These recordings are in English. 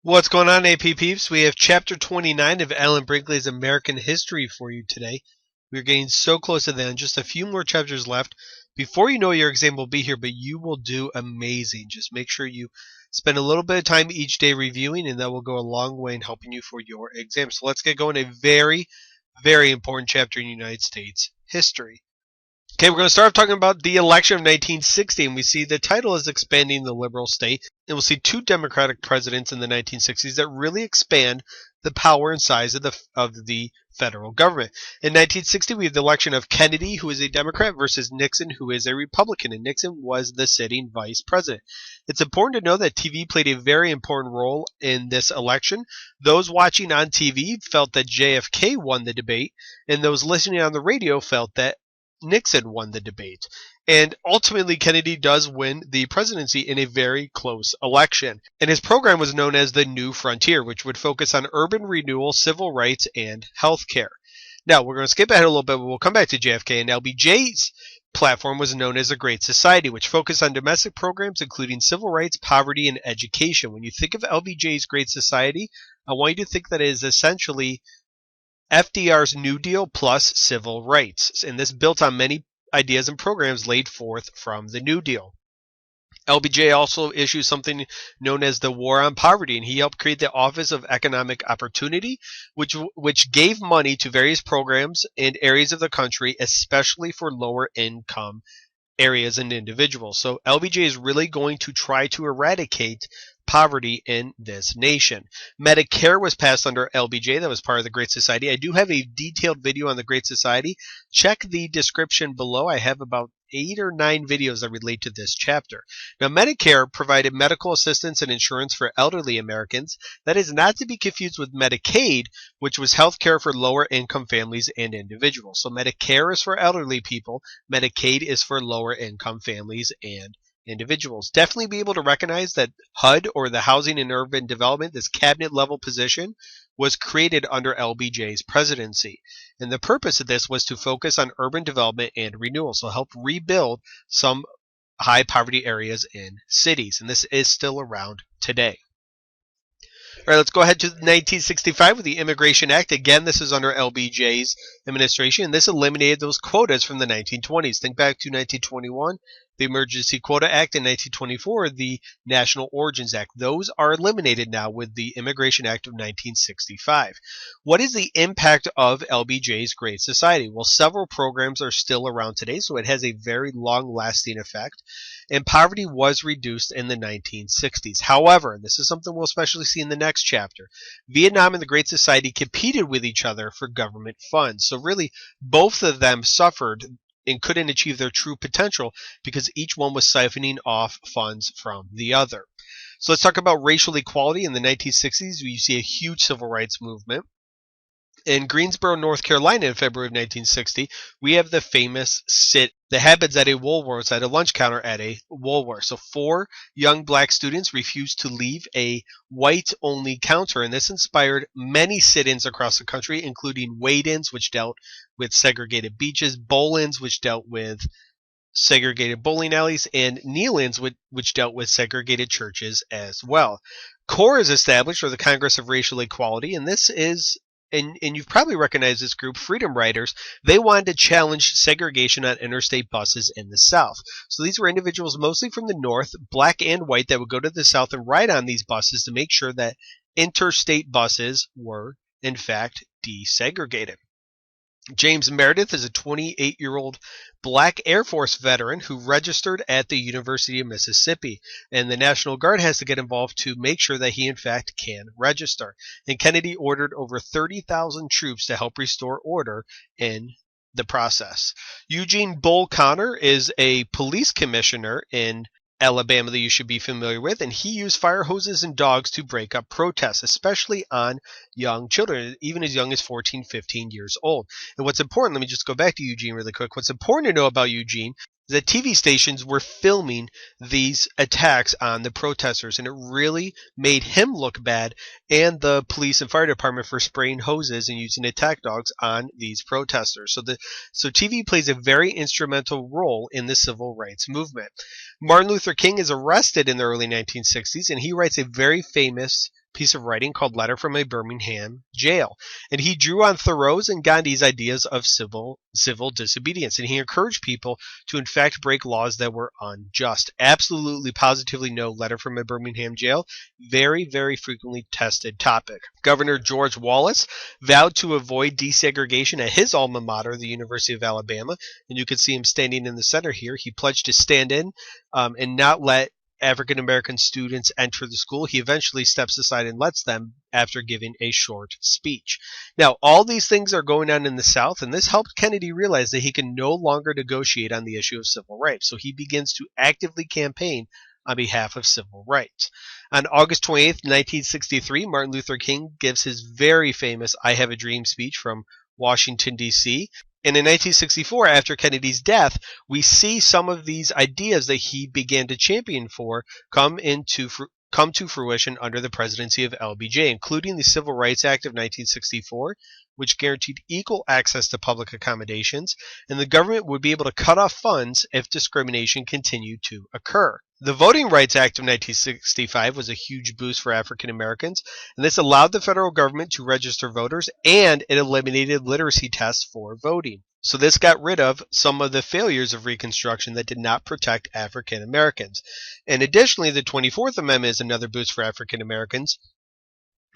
What's going on, AP peeps? We have chapter 29 of Alan Brinkley's American History for you today. We're getting so close to the end, just a few more chapters left. Before you know, your exam will be here, but you will do amazing. Just make sure you spend a little bit of time each day reviewing, and that will go a long way in helping you for your exam. So let's get going. A very, very important chapter in United States history. Okay, we're going to start off talking about the election of 1960, and we see the title is Expanding the Liberal State, and we'll see two Democratic presidents in the 1960s that really expand the power and size of the federal government. In 1960, we have the election of Kennedy, who is a Democrat, versus Nixon, who is a Republican, and Nixon was the sitting vice president. It's important to know that TV played a very important role in this election. Those watching on TV felt that JFK won the debate, and those listening on the radio felt that Nixon won the debate. And ultimately, Kennedy does win the presidency in a very close election. And his program was known as the New Frontier, which would focus on urban renewal, civil rights, and health care. Now, we're going to skip ahead a little bit, but we'll come back to JFK. And LBJ's platform was known as the Great Society, which focused on domestic programs including civil rights, poverty, and education. When you think of LBJ's Great Society, I want you to think that it is essentially FDR's New Deal plus civil rights, and this built on many ideas and programs laid forth from the New Deal. LBJ also issued something known as the War on Poverty, and he helped create the Office of Economic Opportunity, which gave money to various programs and areas of the country, especially for lower income areas and individuals. So LBJ is really going to try to eradicate poverty in this nation. Medicare was passed under LBJ. That was part of the Great Society. I do have a detailed video on the Great Society. Check the description below. I have about 8 or 9 videos that relate to this chapter. Now, Medicare provided medical assistance and insurance for elderly Americans. That is not to be confused with Medicaid, which was health care for lower income families and individuals. So Medicare is for elderly people. Medicaid is for lower income families and individuals. Definitely be able to recognize that HUD, or the Housing and Urban Development, this cabinet level position, was created under LBJ's presidency. And the purpose of this was to focus on urban development and renewal, so help rebuild some high poverty areas in cities. And this is still around today. All right, let's go ahead to 1965 with the Immigration Act. Again, this is under LBJ's administration, and this eliminated those quotas from the 1920s. Think back to 1921, the Emergency Quota Act, in 1924, the National Origins Act. Those are eliminated now with the Immigration Act of 1965. What is the impact of LBJ's Great Society? Well, several programs are still around today, so it has a very long-lasting effect. And poverty was reduced in the 1960s. However, and this is something we'll especially see in the next chapter, Vietnam and the Great Society competed with each other for government funds. So really, both of them suffered and couldn't achieve their true potential because each one was siphoning off funds from the other. So let's talk about racial equality. In the 1960s, you see a huge civil rights movement. In Greensboro, North Carolina, in February of 1960, we have the famous sit that happens at a Woolworths, at a lunch counter at a Woolworths. So 4 young black students refused to leave a white-only counter, and this inspired many sit-ins across the country, including wade-ins, which dealt with segregated beaches, bowl-ins, which dealt with segregated bowling alleys, and kneel-ins, which dealt with segregated churches as well. CORE is established, or the Congress of Racial Equality, and this is and you've probably recognized this group, Freedom Riders. They wanted to challenge segregation on interstate buses in the South. So these were individuals mostly from the North, black and white, that would go to the South and ride on these buses to make sure that interstate buses were, in fact, desegregated. James Meredith is a 28-year-old black Air Force veteran who registered at the University of Mississippi, and the National Guard has to get involved to make sure that he in fact can register. And Kennedy ordered over 30,000 troops to help restore order in the process. Eugene Bull Connor is a police commissioner in Alabama that you should be familiar with, and he used fire hoses and dogs to break up protests, especially on young children, even as young as 14, 15 years old. And what's important, let me just go back to Eugene really quick. What's important to know about Eugene is that TV stations were filming these attacks on the protesters, and it really made him look bad and the police and fire department for spraying hoses and using attack dogs on these protesters. So TV plays a very instrumental role in the civil rights movement. Martin Luther King is arrested in the early 1960s, and he writes a very famous piece of writing called Letter from a Birmingham Jail. And he drew on Thoreau's and Gandhi's ideas of civil disobedience, and he encouraged people to in fact break laws that were unjust. Absolutely, positively no Letter from a Birmingham Jail. Very, very frequently tested topic. Governor George Wallace vowed to avoid desegregation at his alma mater, the University of Alabama, and you can see him standing in the center here. He pledged to stand in and not let African American students enter the school. He eventually steps aside and lets them after giving a short speech. Now, all these things are going on in the South, and this helped Kennedy realize that he can no longer negotiate on the issue of civil rights. So he begins to actively campaign on behalf of civil rights. On August 28th, 1963, Martin Luther King gives his very famous I Have a Dream speech from Washington, D.C., and in 1964, after Kennedy's death, we see some of these ideas that he began to champion for come to fruition under the presidency of LBJ, including the Civil Rights Act of 1964, which guaranteed equal access to public accommodations, and the government would be able to cut off funds if discrimination continued to occur. The Voting Rights Act of 1965 was a huge boost for African Americans, and this allowed the federal government to register voters, and it eliminated literacy tests for voting. So this got rid of some of the failures of Reconstruction that did not protect African Americans. And additionally, the 24th Amendment is another boost for African Americans.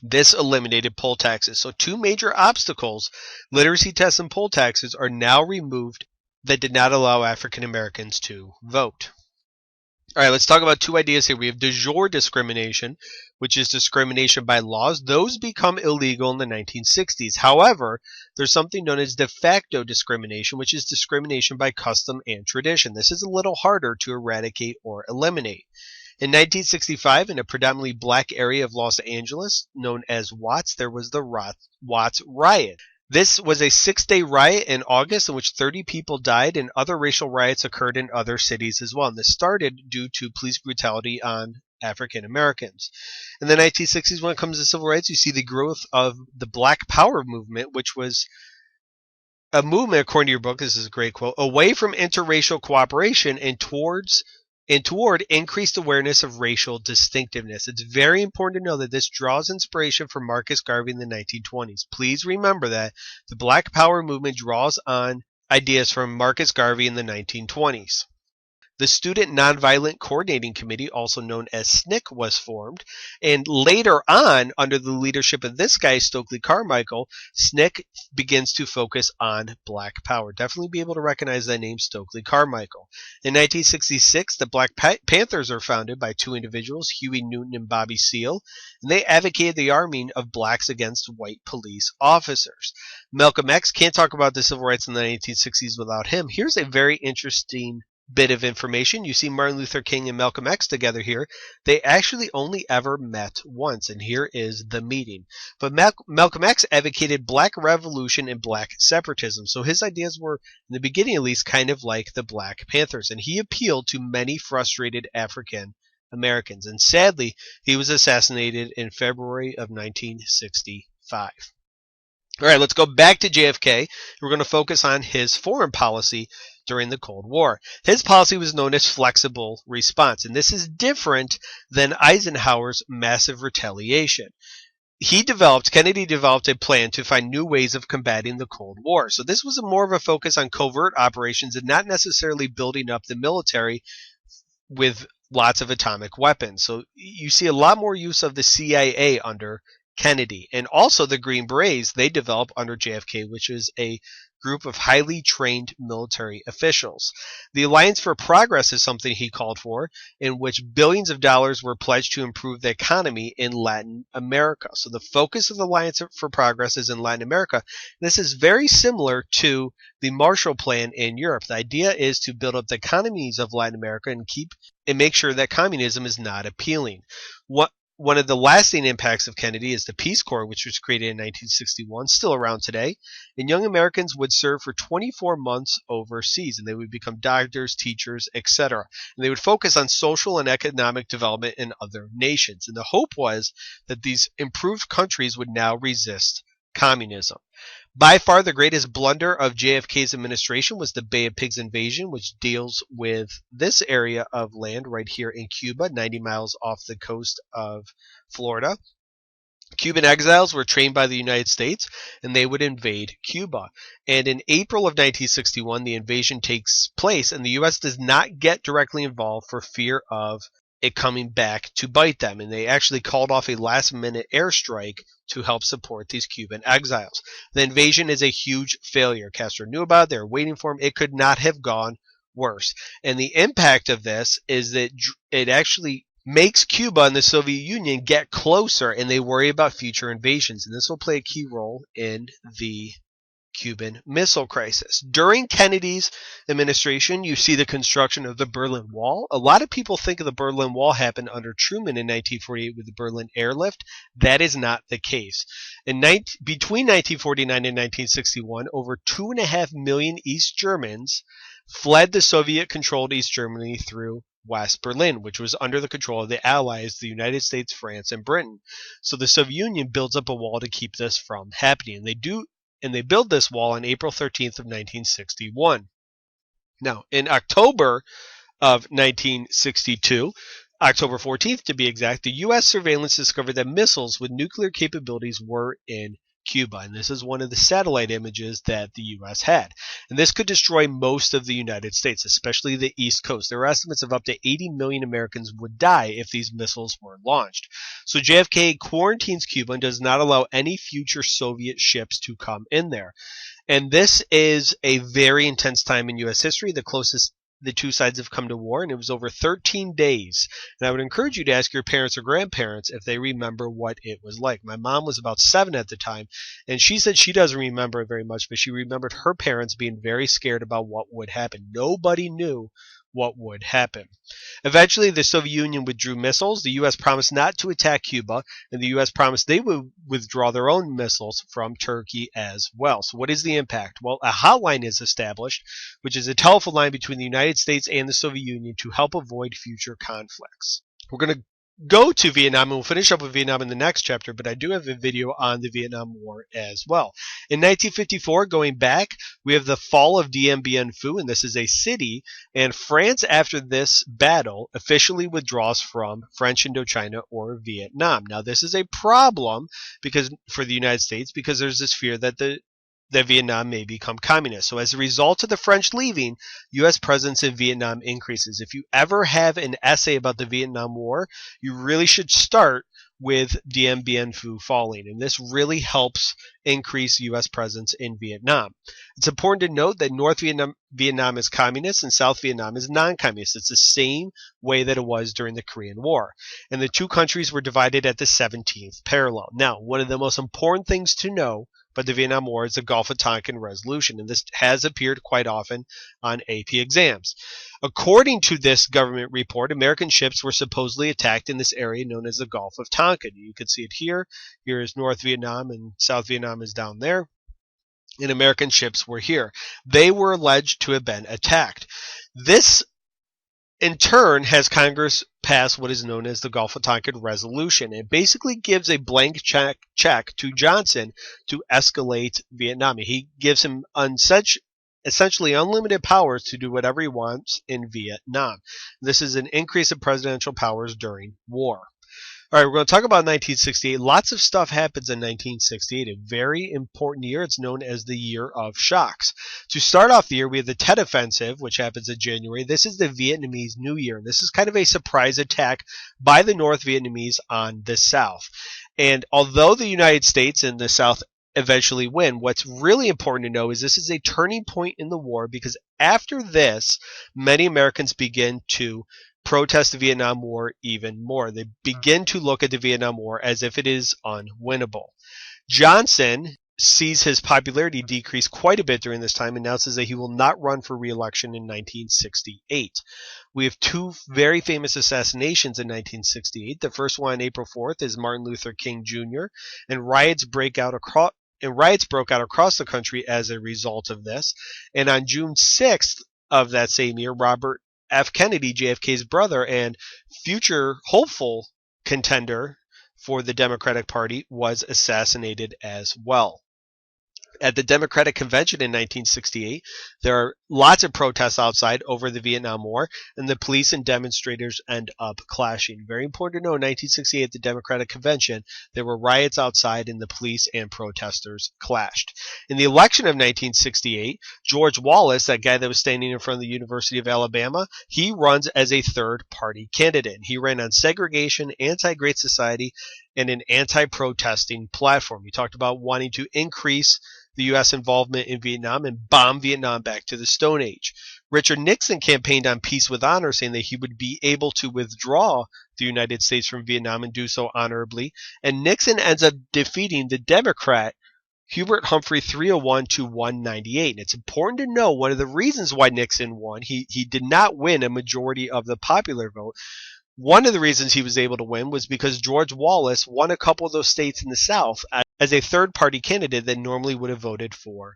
This eliminated poll taxes. So two major obstacles, literacy tests and poll taxes, are now removed that did not allow African Americans to vote. All right, let's talk about two ideas here. We have de jure discrimination, which is discrimination by laws. Those become illegal in the 1960s. However, there's something known as de facto discrimination, which is discrimination by custom and tradition. This is a little harder to eradicate or eliminate. In 1965, in a predominantly black area of Los Angeles, known as Watts, there was the Watts Riot. This was a 6-day riot in August in which 30 people died, and other racial riots occurred in other cities as well. And this started due to police brutality on African Americans. In the 1960s, when it comes to civil rights, you see the growth of the Black Power movement, which was a movement, according to your book, this is a great quote, away from interracial cooperation and toward increased awareness of racial distinctiveness. It's very important to know that this draws inspiration from Marcus Garvey in the 1920s. Please remember that the Black Power movement draws on ideas from Marcus Garvey in the 1920s. The Student Nonviolent Coordinating Committee, also known as SNCC, was formed, and later on, under the leadership of this guy, Stokely Carmichael, SNCC begins to focus on Black Power. Definitely be able to recognize that name, Stokely Carmichael. In 1966, the Black Panthers are founded by two individuals, Huey Newton and Bobby Seale, and they advocated the arming of blacks against white police officers. Malcolm X, can't talk about the civil rights in the 1960s without him. Here's a very interesting bit of information. You see Martin Luther King and Malcolm X together here. They actually only ever met once, and here is the meeting. But Malcolm X advocated black revolution and black separatism, so his ideas were, in the beginning at least, kind of like the Black Panthers, and he appealed to many frustrated African Americans, and sadly, he was assassinated in February of 1965. All right, let's go back to JFK. We're going to focus on his foreign policy during the Cold War. His policy was known as flexible response, and this is different than Eisenhower's massive retaliation. Kennedy developed a plan to find new ways of combating the Cold War. So this was more of a focus on covert operations and not necessarily building up the military with lots of atomic weapons. So you see a lot more use of the CIA under Kennedy, and also the Green Berets they developed under JFK, which is a group of highly trained military officials. The Alliance for Progress is something he called for, in which billions of dollars were pledged to improve the economy in Latin America. So the focus of the Alliance for Progress is in Latin America. This is very similar to the Marshall Plan in Europe. The idea is to build up the economies of Latin America and make sure that communism is not appealing. One of the lasting impacts of Kennedy is the Peace Corps, which was created in 1961, still around today. And young Americans would serve for 24 months overseas, and they would become doctors, teachers, etc. And they would focus on social and economic development in other nations. And the hope was that these improved countries would now resist communism. By far, the greatest blunder of JFK's administration was the Bay of Pigs invasion, which deals with this area of land right here in Cuba, 90 miles off the coast of Florida. Cuban exiles were trained by the United States, and they would invade Cuba. And in April of 1961, the invasion takes place, and the U.S. does not get directly involved for fear of it coming back to bite them. And they actually called off a last-minute airstrike to help support these Cuban exiles. The invasion is a huge failure. Castro knew about it. They were waiting for him. It could not have gone worse. And the impact of this is that it actually makes Cuba and the Soviet Union get closer, and they worry about future invasions. And this will play a key role in the Cuban Missile Crisis. During Kennedy's administration, you see the construction of the Berlin Wall. A lot of people think of the Berlin Wall happened under Truman in 1948 with the Berlin Airlift. That is not the case. Between 1949 and 1961, over 2.5 million East Germans fled the Soviet-controlled East Germany through West Berlin, which was under the control of the Allies, the United States, France, and Britain. So the Soviet Union builds up a wall to keep this from happening. And they build this wall on April 13th of 1961. Now, in October of 1962, October 14th to be exact, the U.S. surveillance discovered that missiles with nuclear capabilities were in Cuba, and this is one of the satellite images that the U.S. had. And this could destroy most of the United States, especially the East Coast. There are estimates of up to 80 million Americans would die if these missiles were launched. So JFK quarantines Cuba and does not allow any future Soviet ships to come in there. And this is a very intense time in U.S. history, the closest the two sides have come to war, and it was over 13 days. And I would encourage you to ask your parents or grandparents if they remember what it was like. My mom was about 7 at the time, and she said she doesn't remember it very much, but she remembered her parents being very scared about what would happen. Nobody knew what would happen. Eventually, the Soviet Union withdrew missiles. The U.S. promised not to attack Cuba, and the U.S. promised they would withdraw their own missiles from Turkey as well. So what is the impact? Well, a hotline is established, which is a telephone line between the United States and the Soviet Union to help avoid future conflicts. We're going to go to Vietnam, and we'll finish up with Vietnam in the next chapter, but I do have a video on the Vietnam War as well. In 1954, going back, we have the fall of Dien Bien Phu, and this is a city, and France, after this battle, officially withdraws from French Indochina or Vietnam. Now, this is a problem for the United States because there's this fear that Vietnam may become communist. So as a result of the French leaving, U.S. presence in Vietnam increases. If you ever have an essay about the Vietnam War, you really should start with Dien Bien Phu falling, and this really helps increase U.S. presence in Vietnam. It's important to note that North Vietnam is communist and South Vietnam is non-communist. It's the same way that it was during the Korean War, and the two countries were divided at the 17th parallel. Now, one of the most important things to know but the Vietnam War is the Gulf of Tonkin Resolution, and this has appeared quite often on AP exams. According to this government report, American ships were supposedly attacked in this area known as the Gulf of Tonkin. You can see it here. Here is North Vietnam, and South Vietnam is down there, and American ships were here. They were alleged to have been attacked. This in turn has Congress pass what is known as the Gulf of Tonkin Resolution. It basically gives a blank check to Johnson to escalate Vietnam. He gives him essentially unlimited powers to do whatever he wants in Vietnam. This is an increase of presidential powers during war. All right, we're going to talk about 1968. Lots of stuff happens in 1968, a very important year. It's known as the Year of Shocks. To start off the year, we have the Tet Offensive, which happens in January. This is the Vietnamese New Year. This is kind of a surprise attack by the North Vietnamese on the South. And although the United States and the South eventually win, what's really important to know is this is a turning point in the war, because after this, many Americans begin to protest the Vietnam War even more. They begin to look at the Vietnam War as if it is unwinnable. Johnson sees his popularity decrease quite a bit during this time, announces that he will not run for re-election in 1968. We have two very famous assassinations in 1968. The first one on April 4th is Martin Luther King Jr., and riots broke out across the country as a result of this. And on June 6th of that same year, Robert F. Kennedy, JFK's brother and future hopeful contender for the Democratic Party, was assassinated as well. At the Democratic Convention in 1968, there are lots of protests outside over the Vietnam War, and the police and demonstrators end up clashing. Very important to know, in 1968 at the Democratic Convention, there were riots outside and the police and protesters clashed. In the election of 1968, George Wallace, that guy that was standing in front of the University of Alabama, he runs as a third-party candidate. He ran on segregation, anti-Great Society, and an anti-protesting platform. He talked about wanting to increase the U.S. involvement in Vietnam and bomb Vietnam back to the Stone Age. Richard Nixon campaigned on peace with honor, saying that he would be able to withdraw the United States from Vietnam and do so honorably. And Nixon ends up defeating the Democrat Hubert Humphrey 301 to 198. And it's important to know one of the reasons why Nixon won. He did not win a majority of the popular vote. One of the reasons he was able to win was because George Wallace won a couple of those states in the South as a third-party candidate that normally would have voted for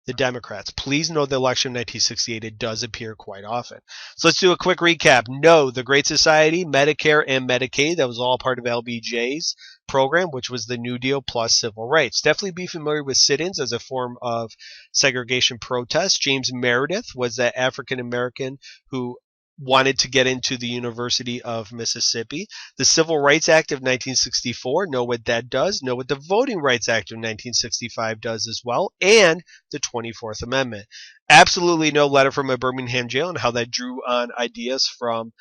the Democrats. Please note the election of 1968, it does appear quite often. So let's do a quick recap. No, the Great Society, Medicare, and Medicaid, that was all part of LBJ's program, which was the New Deal plus civil rights. Definitely be familiar with sit-ins as a form of segregation protest. James Meredith was that African-American who wanted to get into the University of Mississippi. The Civil Rights Act of 1964, know what that does. Know what the Voting Rights Act of 1965 does as well. And the 24th Amendment. Absolutely no letter from a Birmingham jail and how that drew on ideas from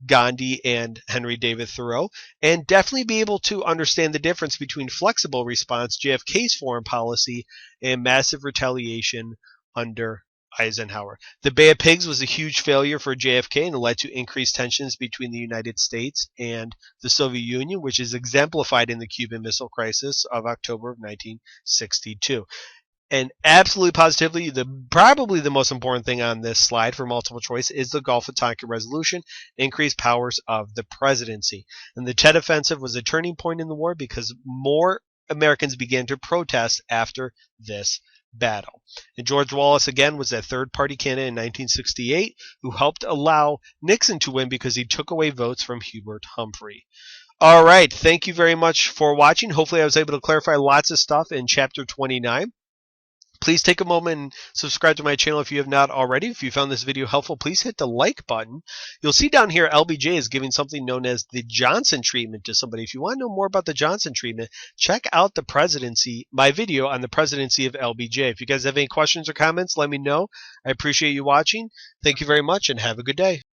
Gandhi and Henry David Thoreau, and definitely be able to understand the difference between flexible response, JFK's foreign policy, and massive retaliation under Eisenhower. The Bay of Pigs was a huge failure for JFK and led to increased tensions between the United States and the Soviet Union, which is exemplified in the Cuban Missile Crisis of October of 1962. And absolutely positively, probably the most important thing on this slide for multiple choice is the Gulf of Tonkin Resolution, increased powers of the presidency. And the Tet Offensive was a turning point in the war because more Americans began to protest after this battle. And George Wallace, again, was that third-party candidate in 1968 who helped allow Nixon to win because he took away votes from Hubert Humphrey. All right, thank you very much for watching. Hopefully I was able to clarify lots of stuff in Chapter 29. Please take a moment and subscribe to my channel if you have not already. If you found this video helpful, please hit the like button. You'll see down here LBJ is giving something known as the Johnson treatment to somebody. If you want to know more about the Johnson treatment, check out the presidency, my video on the presidency of LBJ. If you guys have any questions or comments, let me know. I appreciate you watching. Thank you very much and have a good day.